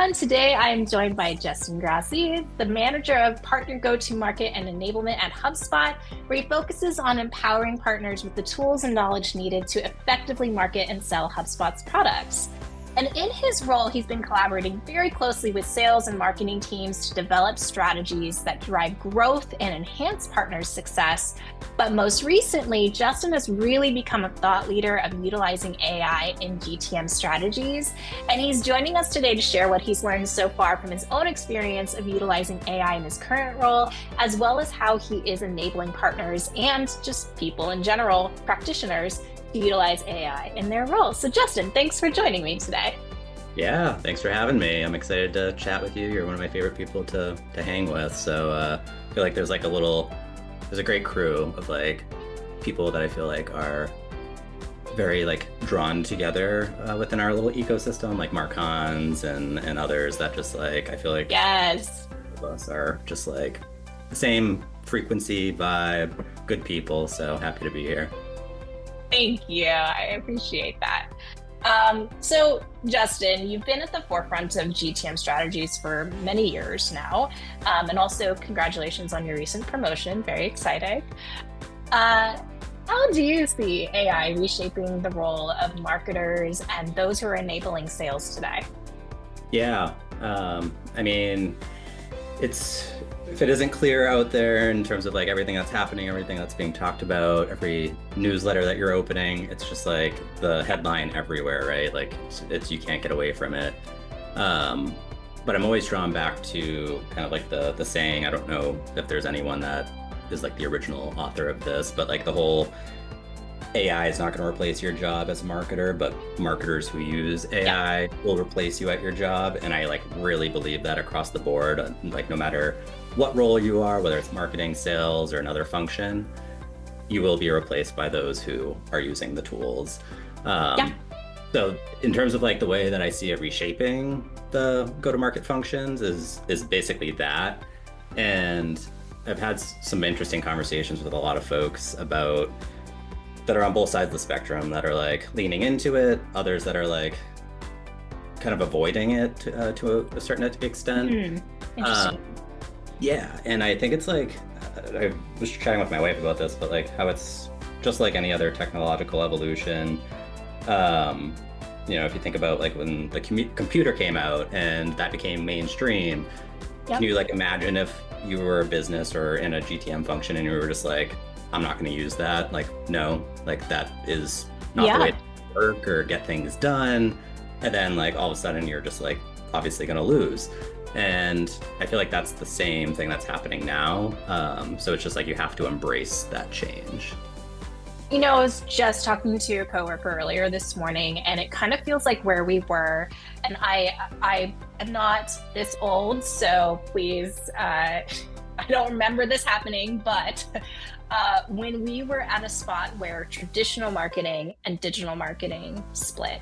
everyone. Today I am joined by Justin Grassi, the manager of Partner Go-to-Market and Enablement at HubSpot, where he focuses on empowering partners with the tools and knowledge needed to effectively market and sell HubSpot's products. And in his role, he's been collaborating very closely with sales and marketing teams to develop strategies that drive growth and enhance partners' success. But most recently, Justin has really become a thought leader of utilizing AI in GTM strategies. And he's joining us today to share what he's learned so far from his own experience of utilizing AI in his current role, as well as how he is enabling partners and just people in general, practitioners, to utilize AI in their roles. So Justin, thanks for joining me today. Yeah, thanks for having me. I'm excited to chat with you. You're one of my favorite people to hang with. So I feel like there's a great crew of people that I feel like are very drawn together within our little ecosystem, like Mark Hans and others that just I feel like yes, of us are just the same frequency, vibe, good people. So happy to be here. Thank you. I appreciate that. So Justin, you've been at the forefront of GTM strategies for many years now. And also congratulations on your recent promotion. Very exciting. How do you see AI reshaping the role of marketers and those who are enabling sales today? Yeah. If it isn't clear out there in terms of everything that's happening, everything that's being talked about, every newsletter that you're opening, it's just the headline everywhere, right? It's you can't get away from it. But I'm always drawn back to kind of the saying. I don't know if there's anyone that is the original author of this, but the whole AI is not going to replace your job as a marketer, but marketers who use AI will replace you at your job. And I really believe that across the board, no matter what role you are, whether it's marketing, sales, or another function, you will be replaced by those who are using the tools. So in terms of the way that I see it reshaping the go-to-market functions is basically that. And I've had some interesting conversations with a lot of folks that are on both sides of the spectrum, that are leaning into it, others that are kind of avoiding it to a certain extent. Interesting. Yeah, and I think it's I was chatting with my wife about this, but how it's just like any other technological evolution. If you think about when the computer came out and that became mainstream, can you imagine if you were a business or in a GTM function and you were just I'm not going to use that. No, that is not the way to work or get things done. And then all of a sudden you're just obviously going to lose. And I feel that's the same thing that's happening now. So it's just you have to embrace that change. I was just talking to a coworker earlier this morning, and it kind of feels like where we were. And I am not this old, so please, I don't remember this happening, but when we were at a spot where traditional marketing and digital marketing split.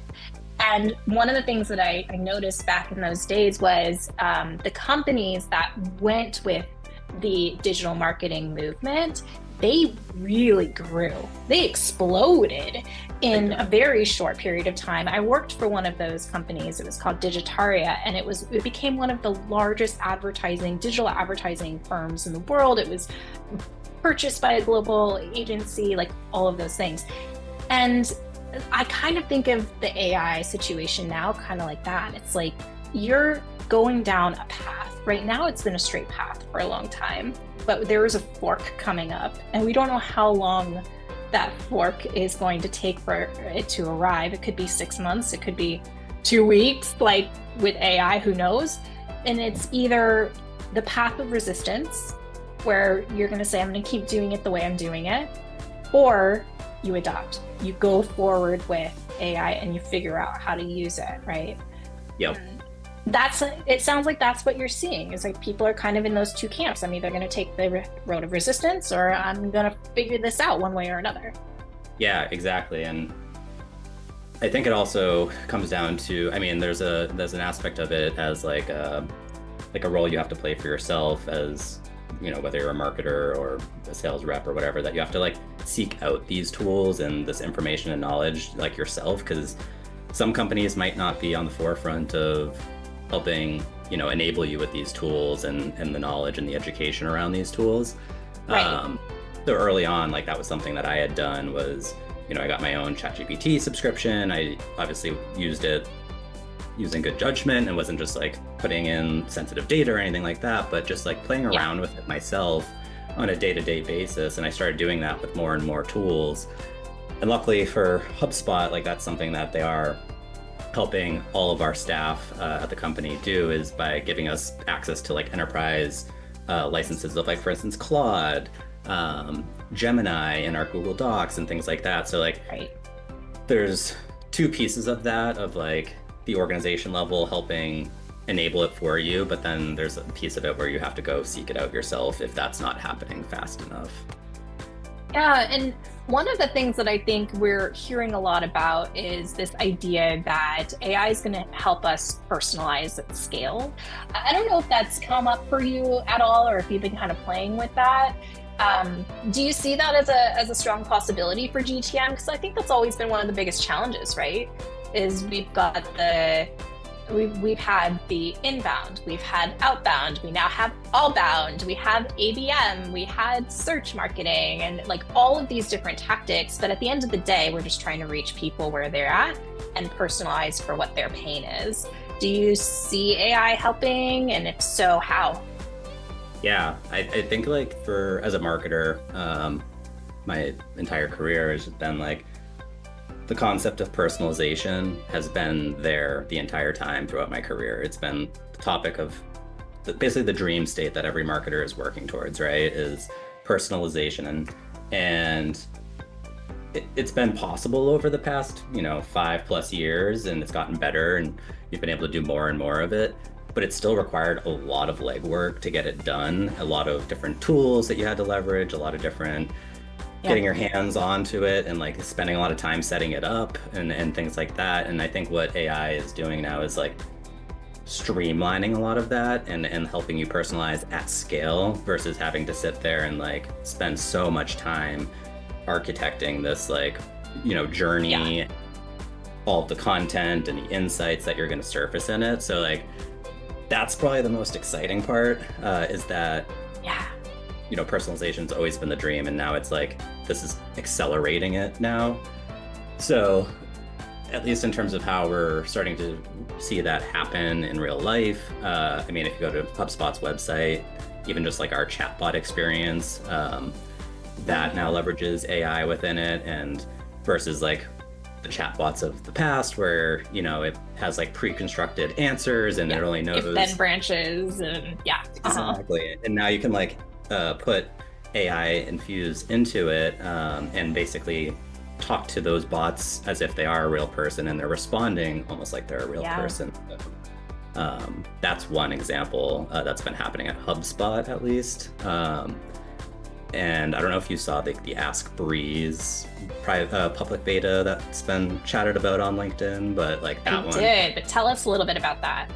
And one of the things that I noticed back in those days was the companies that went with the digital marketing movement, they really grew. They exploded in a very short period of time. I worked for one of those companies. It was called Digitaria, and it became one of the largest digital advertising firms in the world. It was purchased by a global agency, all of those things. And I kind of think of the AI situation now kind of like that. It's you're going down a path. Right now it's been a straight path for a long time, but there is a fork coming up, and we don't know how long that fork is going to take for it to arrive. It could be 6 months, it could be 2 weeks, with AI, who knows? And it's either the path of resistance, where you're going to say, I'm going to keep doing it the way I'm doing it, or you adopt. You go forward with AI and you figure out how to use it, right? Yep. It sounds like that's what you're seeing. It's people are kind of in those two camps. I'm either going to take the road of resistance, or I'm going to figure this out one way or another. Yeah, exactly. And I think it also comes down to, there's an aspect of it as a role you have to play for yourself as, whether you're a marketer or a sales rep or whatever, that you have to seek out these tools and this information and knowledge yourself, because some companies might not be on the forefront of helping, enable you with these tools and the knowledge and the education around these tools. Right. So early on, like that was something that I had done was, I got my own ChatGPT subscription. I obviously used it using good judgment and wasn't just like putting in sensitive data or anything like that, but just like playing around with it myself on a day-to-day basis. And I started doing that with more and more tools. And luckily for HubSpot, like that's something that they are helping all of our staff at the company do, is by giving us access to like enterprise licenses of, like, for instance, Claude, Gemini in our Google Docs and things like that. So like there's two pieces of that, of like the organization level helping enable it for you, but then there's a piece of it where you have to go seek it out yourself if that's not happening fast enough. Yeah, and one of the things that I think we're hearing a lot about is this idea that AI is going to help us personalize at scale. I don't know if that's come up for you at all, or if you've been kind of playing with that. Do you see that as a strong possibility for GTM? Because I think that's always been one of the biggest challenges, right? Is we've had the inbound, we've had outbound, we now have allbound, we have ABM, we had search marketing, and like all of these different tactics. But at the end of the day, we're just trying to reach people where they're at and personalize for what their pain is. Do you see AI helping? And if so, how? Yeah, I think like as a marketer, my entire career has been like, the concept of personalization has been there the entire time throughout my career. It's been the topic of basically the dream state that every marketer is working towards, right? Is personalization. And it's been possible over the past, 5+ years, and it's gotten better, and you've been able to do more and more of it. But it still required a lot of legwork to get it done, a lot of different tools that you had to leverage, a lot of different getting your hands onto it, and like spending a lot of time setting it up and things like that. And I think what AI is doing now is like streamlining a lot of that and helping you personalize at scale, versus having to sit there and like spend so much time architecting this like, journey, all of the content and the insights that you're going to surface in it. So like, that's probably the most exciting part, is that personalization's always been the dream, and now it's like this is accelerating it now. So at least in terms of how we're starting to see that happen in real life, I mean, if you go to HubSpot's website, even just like our chatbot experience, that now leverages AI within it, and versus like the chatbots of the past where, it has like pre-constructed answers and it only knows if then branches and exactly. And now you can like put AI infused into it, and basically talk to those bots as if they are a real person, and they're responding almost like they're a real person. That's one example that's been happening at HubSpot, at least. And I don't know if you saw the Ask Breeze public beta that's been chatted about on LinkedIn, but like that one. I did, but tell us a little bit about that.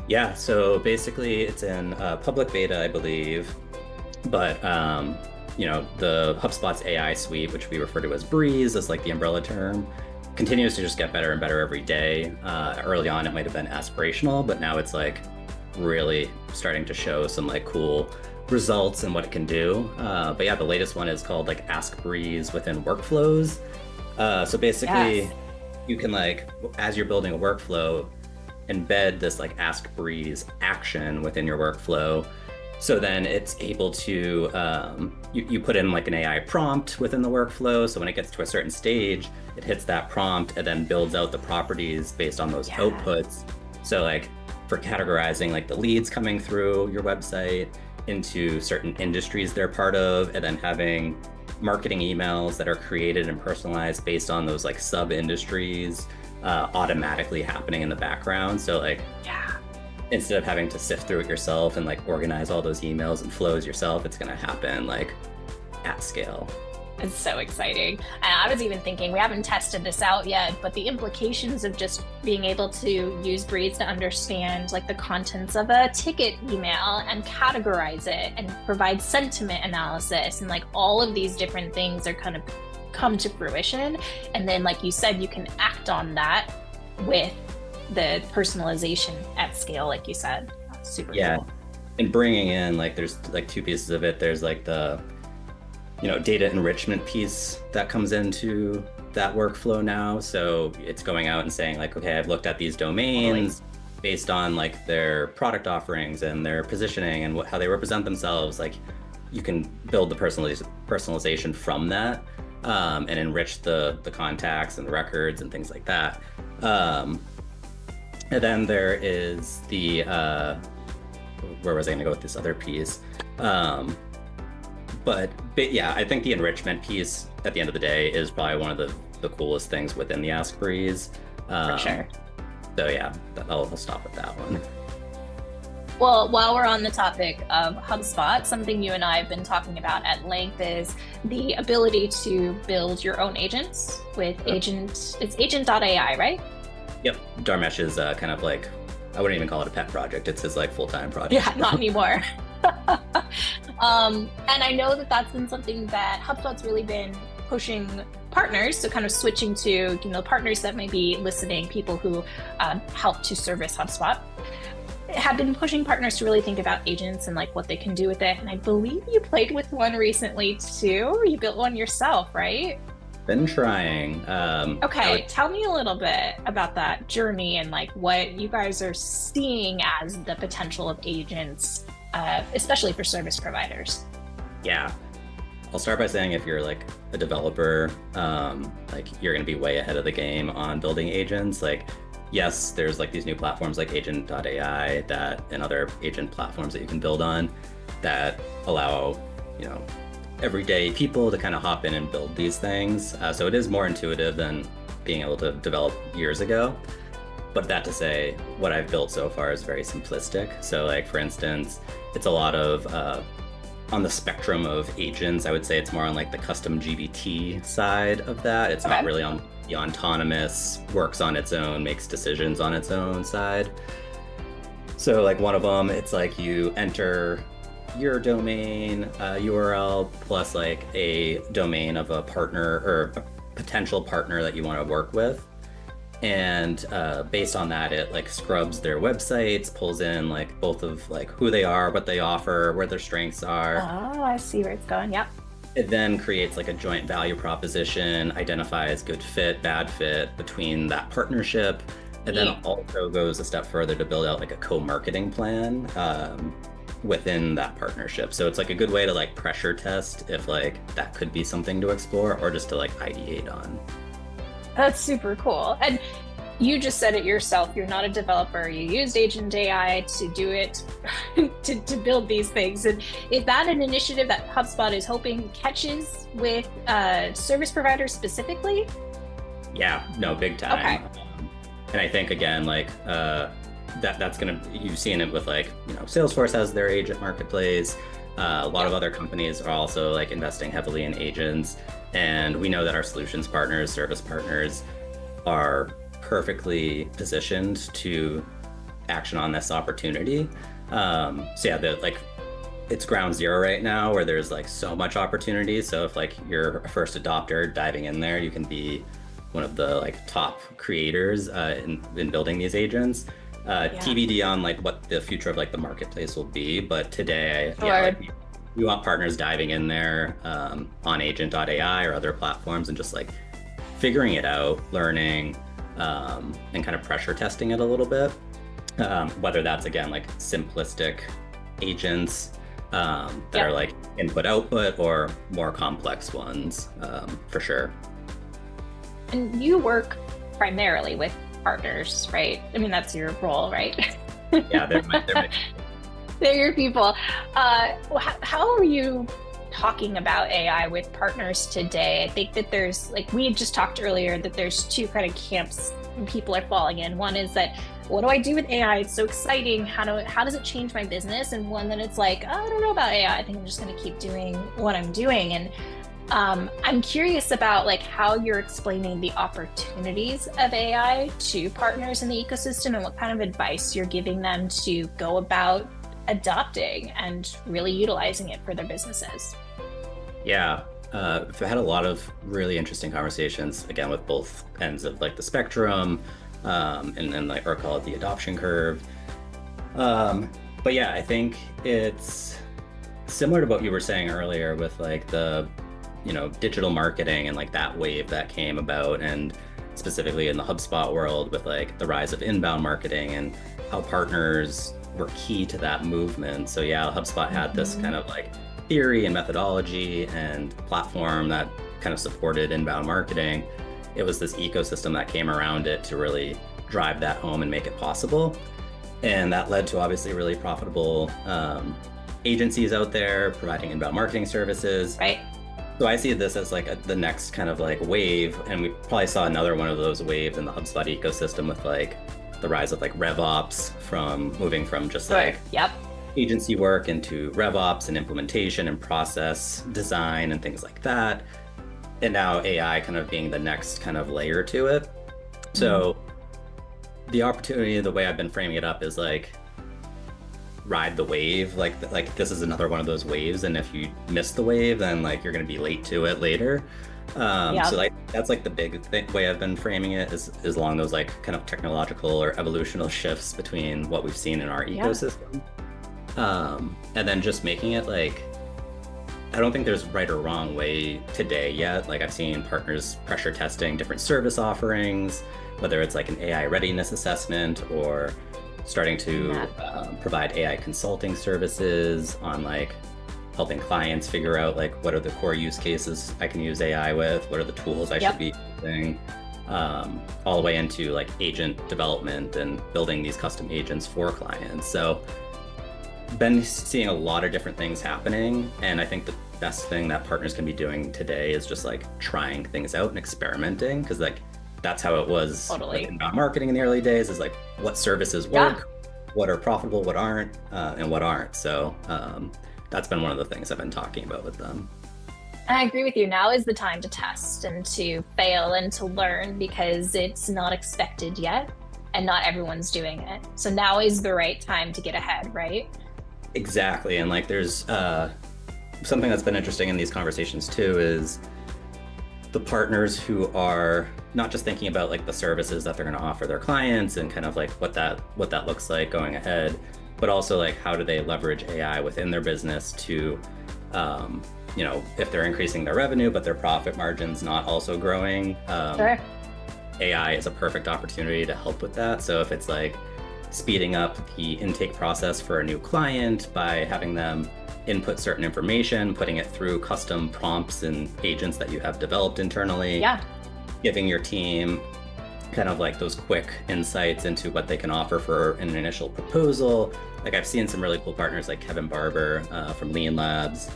Yeah, so basically it's in public beta, I believe. But, the HubSpot's AI suite, which we refer to as Breeze, as like the umbrella term, continues to just get better and better every day. Early on, it might have been aspirational, but now it's like really starting to show some like cool results and what it can do. But yeah, the latest one is called like Ask Breeze within workflows. So basically you can like, as you're building a workflow, embed this like Ask Breeze action within your workflow. So then it's able to, you put in like an AI prompt within the workflow. So when it gets to a certain stage, it hits that prompt and then builds out the properties based on those outputs. So like for categorizing like the leads coming through your website into certain industries they're part of, and then having marketing emails that are created and personalized based on those like sub industries automatically happening in the background. So like, instead of having to sift through it yourself and like organize all those emails and flows yourself, it's going to happen like at scale. It's so exciting. And I was even thinking, we haven't tested this out yet, but the implications of just being able to use Breeze to understand like the contents of a ticket email and categorize it and provide sentiment analysis, and like all of these different things are kind of come to fruition. And then, like you said, you can act on that with the personalization at scale, like you said. Super Yeah. cool. And bringing in like, there's like two pieces of it. There's like the, data enrichment piece that comes into that workflow now. So it's going out and saying like, okay, I've looked at these domains based on like their product offerings and their positioning and how they represent themselves. Like you can build the personalization from that, and enrich the contacts and the records and things like that. And then there is the, where was I going to go with this other piece? But yeah, I think the enrichment piece at the end of the day is probably one of the coolest things within the Ask Breeze. For sure. So yeah, I'll stop with that one. Well, while we're on the topic of HubSpot, something you and I have been talking about at length is the ability to build your own agents with it's agent.ai, right? Yep. Dharmesh is kind of like, I wouldn't even call it a pet project. It's his like full-time project. Yeah, not anymore. And I know that that's been something that HubSpot's really been pushing partners, so kind of switching to, partners that may be listening, people who help to service HubSpot, have been pushing partners to really think about agents and like what they can do with it. And I believe you played with one recently too. You built one yourself, right? Been trying. Okay, tell me a little bit about that journey and like what you guys are seeing as the potential of agents, especially for service providers. Yeah. I'll start by saying if you're like a developer, like you're going to be way ahead of the game on building agents. Like, yes, there's like these new platforms like agent.ai and other agent platforms that you can build on that allow, everyday people to kind of hop in and build these things. So it is more intuitive than being able to develop years ago. But that to say, what I've built so far is very simplistic. So like, for instance, it's a lot of, on the spectrum of agents, I would say it's more on like the custom GBT side of that. It's not really on the autonomous, works on its own, makes decisions on its own side. So like one of them, it's like you enter your domain URL plus like a domain of a partner or a potential partner that you want to work with. And based on that, it like scrubs their websites, pulls in like both of like who they are, what they offer, where their strengths are. Oh, I see where it's going. Yep. It then creates like a joint value proposition, identifies good fit, bad fit between that partnership, and then also goes a step further to build out like a co-marketing plan within that partnership. So it's like a good way to like pressure test if like that could be something to explore or just to like ideate on. That's super cool. And you just said it yourself, you're not a developer. You used Agent AI to do it, to build these things. And is that an initiative that HubSpot is hoping catches with service providers specifically? Yeah, no, big time. Okay. And I think again, like that's gonna, you've seen it with like, Salesforce has their agent marketplace. A lot of other companies are also like investing heavily in agents. And we know that our solutions partners, service partners are perfectly positioned to action on this opportunity. So yeah, like it's ground zero right now where there's like so much opportunity. So if like you're a first adopter diving in there, you can be one of the like top creators in building these agents. TBD on like what the future of like the marketplace will be. But today, like, we want partners diving in there on agent.ai or other platforms and just like figuring it out, learning, and kind of pressure testing it a little bit. Whether that's again like simplistic agents that are like input output or more complex ones, for sure. And you work primarily with partners, right? I mean, that's your role, right? Yeah, they're your people. How are you talking about AI with partners today? I think that there's, like we had just talked earlier, that there's two kind of camps people are falling in. One is that, what do I do with AI? It's so exciting. How does it change my business? And one that it's like, oh, I don't know about AI. I think I'm just going to keep doing what I'm doing. And I'm curious about like how you're explaining the opportunities of AI to partners in the ecosystem and what kind of advice you're giving them to go about adopting and really utilizing it for their businesses. Yeah, I've had a lot of really interesting conversations, again, with both ends of like the spectrum, and then like, or call it the adoption curve. But yeah, I think it's similar to what you were saying earlier with like the, digital marketing and like that wave that came about, and specifically in the HubSpot world with like the rise of inbound marketing and how partners were key to that movement. So yeah, HubSpot had this kind of like theory and methodology and platform that kind of supported inbound marketing. It was this ecosystem that came around it to really drive that home and make it possible. And that led to obviously really profitable agencies out there providing inbound marketing services. Right. So I see this as like the next kind of like wave, and we probably saw another one of those waves in the HubSpot ecosystem with like the rise of like RevOps, from moving from just like agency work into RevOps and implementation and process design and things like that. And now AI kind of being the next kind of layer to it. So the opportunity, the way I've been framing it up is like, ride the wave. Like this is another one of those waves, and if you miss the wave, then like you're going to be late to it later. So like that's like the big way I've been framing it, is along those like kind of technological or evolutional shifts between what we've seen in our ecosystem. And then just making it like, I don't think there's right or wrong way today yet. Like I've seen partners pressure testing different service offerings, whether it's like an AI readiness assessment or starting to provide AI consulting services on like helping clients figure out like what are the core use cases I can use AI with, what are the tools I should be using, all the way into like agent development and building these custom agents for clients. So been seeing a lot of different things happening, and I think the best thing that partners can be doing today is just like trying things out and experimenting, because like that's how it was with inbound marketing in the early days, is like what services work, what are profitable, what aren't, and what aren't. So that's been one of the things I've been talking about with them. And I agree with you. Now is the time to test and to fail and to learn, because it's not expected yet and not everyone's doing it. So now is the right time to get ahead, right? Exactly. And like there's something that's been interesting in these conversations too, is the partners who are not just thinking about like the services that they're going to offer their clients and kind of like what that looks like going ahead, but also like how do they leverage AI within their business to, if they're increasing their revenue, but their profit margin's not also growing, AI is a perfect opportunity to help with that. So if it's like speeding up the intake process for a new client by having them input certain information, putting it through custom prompts and agents that you have developed internally, giving your team kind of like those quick insights into what they can offer for an initial proposal. Like I've seen some really cool partners like Kevin Barber from Lean Labs,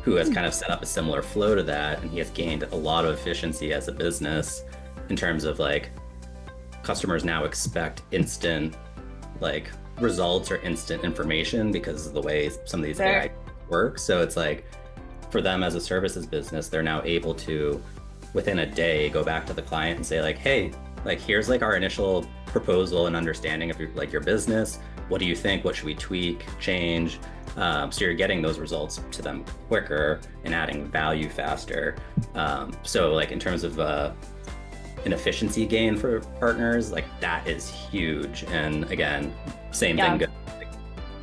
who has kind of set up a similar flow to that, and he has gained a lot of efficiency as a business in terms of like customers now expect instant like results or instant information because of the way some of these AI work. So it's like for them as a services business, they're now able to within a day go back to the client and say like, hey, like here's like our initial proposal and understanding of your business. What do you think? What should we tweak, change? So you're getting those results to them quicker and adding value faster. So like in terms of an efficiency gain for partners, like that is huge. And again, same thing goes.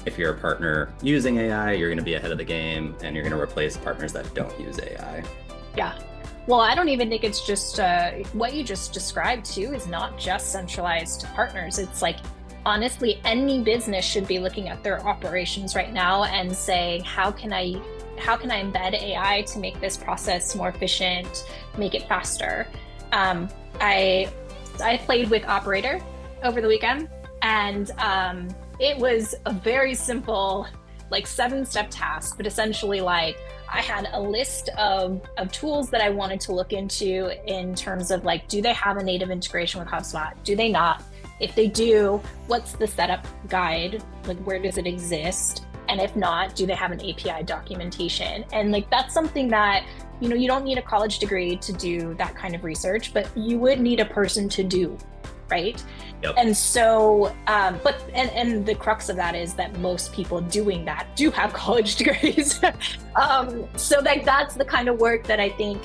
If you're a partner using AI, you're going to be ahead of the game, and you're going to replace partners that don't use AI. Yeah. Well, I don't even think it's just what you just described too is not just centralized to partners. It's like, honestly, any business should be looking at their operations right now and saying, how can I embed AI to make this process more efficient, make it faster? I played with Operator over the weekend, and it was a very simple, like 7-step task, but essentially like I had a list of tools that I wanted to look into in terms of like, do they have a native integration with HubSpot? Do they not? If they do, what's the setup guide? Like, where does it exist? And if not, do they have an API documentation? And like, that's something that, you don't need a college degree to do that kind of research, but you would need a person to do, right? Yep. And so, and the crux of that is that most people doing that do have college degrees. So that's the kind of work that I think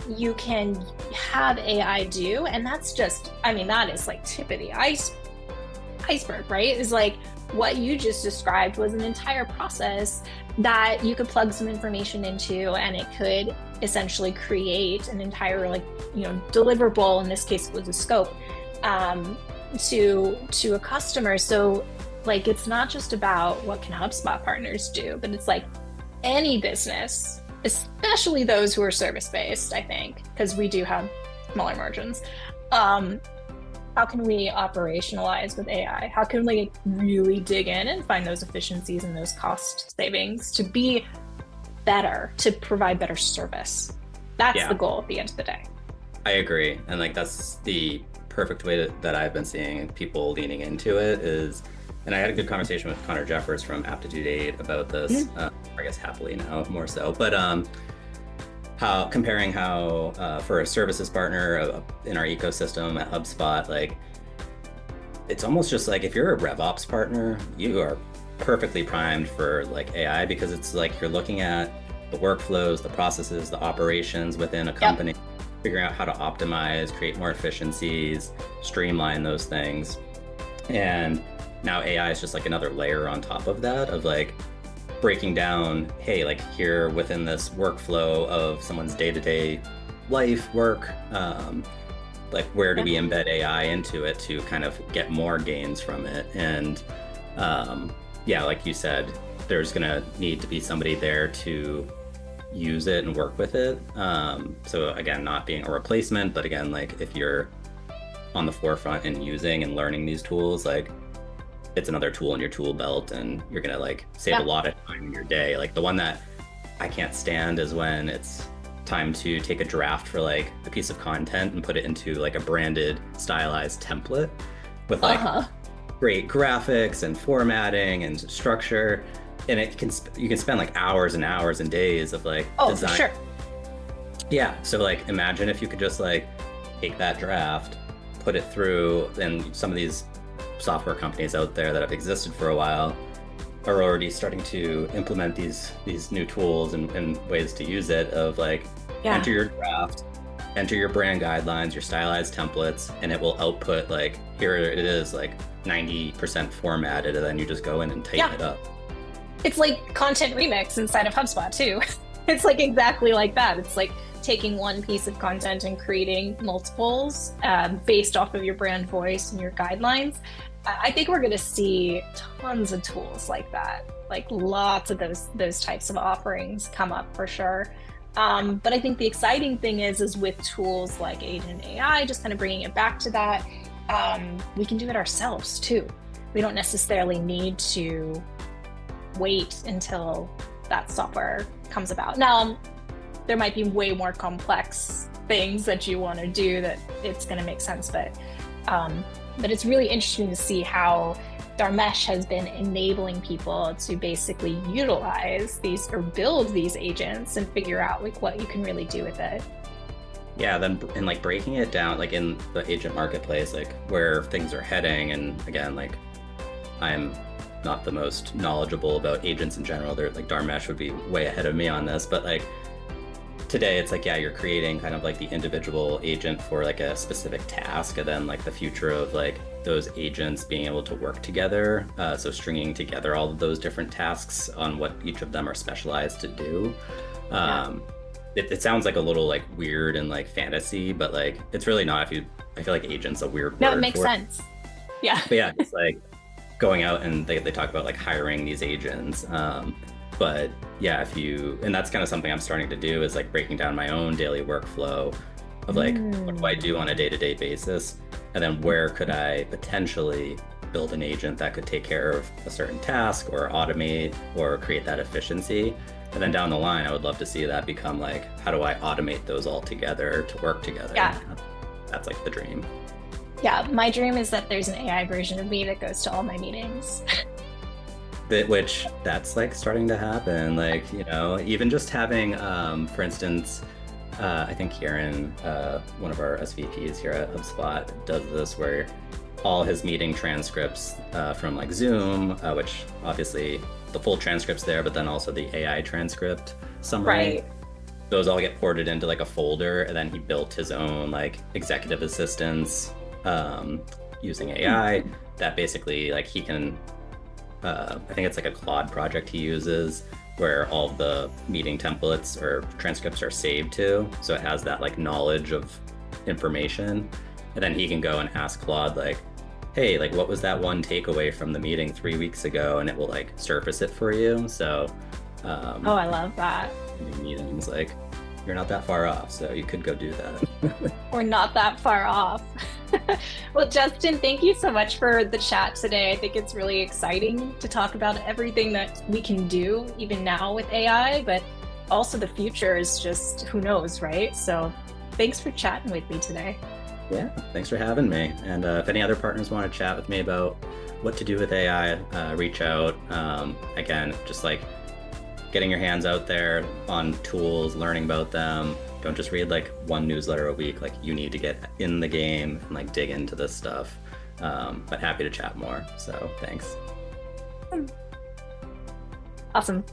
you can have AI do. And that's just, I mean, that is like tip of the iceberg, right? Is like what you just described was an entire process that you could plug some information into, and it could essentially create an entire, like, you know, deliverable. In this case, it was a scope to a customer. So like, it's not just about what can HubSpot partners do, but it's like any business, especially those who are service-based, I think, because we do have smaller margins. How can we operationalize with AI? How can we really dig in and find those efficiencies and those cost savings to be better, to provide better service? That's the goal at the end of the day. I agree. And like, that's the perfect way that I've been seeing people leaning into it is, and I had a good conversation with Connor Jeffers from Aptitude 8 about this, I guess happily now more so, but comparing how for a services partner in our ecosystem at HubSpot, like, it's almost just like if you're a RevOps partner, you are perfectly primed for like AI, because it's like you're looking at the workflows, the processes, the operations within a company, figuring out how to optimize, create more efficiencies, streamline those things. And now AI is just like another layer on top of that, of like breaking down, hey, like here within this workflow of someone's day-to-day life, work, like where do we embed AI into it to kind of get more gains from it? And like you said, there's gonna need to be somebody there to use it and work with it. So again, not being a replacement, but again, like if you're on the forefront and using and learning these tools, like it's another tool in your tool belt, and you're gonna like save a lot of time in your day. Like the one that I can't stand is when it's time to take a draft for like a piece of content and put it into like a branded stylized template with like great graphics and formatting and structure. And you can spend like hours and hours and days of like design. For sure. Yeah. So like imagine if you could just like take that draft, put it through, and some of these software companies out there that have existed for a while are already starting to implement these new tools and ways to use it, of like enter your draft, enter your brand guidelines, your stylized templates, and it will output like, here it is, like 90% formatted, and then you just go in and tighten it up. It's like content remix inside of HubSpot too. It's like exactly like that. It's like taking one piece of content and creating multiples based off of your brand voice and your guidelines. I think we're going to see tons of tools like that, like lots of those types of offerings come up for sure. But I think the exciting thing is with tools like Agent AI, just kind of bringing it back to that, we can do it ourselves too. We don't necessarily need to wait until that software comes about. Now, there might be way more complex things that you want to do that it's going to make sense, but it's really interesting to see how Dharmesh has been enabling people to basically utilize these or build these agents and figure out like what you can really do with it. Yeah, then and like breaking it down, like in the agent marketplace, like where things are heading. And again, like I'm not the most knowledgeable about agents in general. They're like, Dharmesh would be way ahead of me on this, but like today it's like, you're creating kind of like the individual agent for like a specific task, and then like the future of like those agents being able to work together. So stringing together all of those different tasks on what each of them are specialized to do. It sounds like a little like weird and like fantasy, but like it's really not. I feel like agent's a weird word. No, it makes sense. Yeah. But yeah, it's like going out and they talk about like hiring these agents. But yeah, and that's kind of something I'm starting to do, is like breaking down my own daily workflow of like, what do I do on a day-to-day basis? And then where could I potentially build an agent that could take care of a certain task or automate or create that efficiency? And then down the line, I would love to see that become like, how do I automate those all together to work together? Yeah. That's like the dream. Yeah, my dream is that there's an AI version of me that goes to all my meetings. Which that's like starting to happen. Like, you know, even just having, for instance, I think Kieran, one of our SVPs here at HubSpot, does this where all his meeting transcripts from like Zoom, which obviously the full transcript's there, but then also the AI transcript summary. Right. Those all get ported into like a folder, and then he built his own like executive assistants using AI that basically like he can, I think it's like a Claude project he uses where all the meeting templates or transcripts are saved to. So it has that like knowledge of information. And then he can go and ask Claude like, hey, like what was that one takeaway from the meeting 3 weeks ago? And it will like surface it for you. So oh, I love that. Meetings, like you're not that far off, so you could go do that. We're not that far off. Well, Justin, thank you so much for the chat today. I think it's really exciting to talk about everything that we can do even now with AI, but also the future is just who knows, right? So thanks for chatting with me today. Yeah, thanks for having me. And if any other partners want to chat with me about what to do with AI, reach out. Again, just like getting your hands out there on tools, learning about them. Don't just read like one newsletter a week. Like you need to get in the game and like dig into this stuff. But happy to chat more. So thanks. Awesome.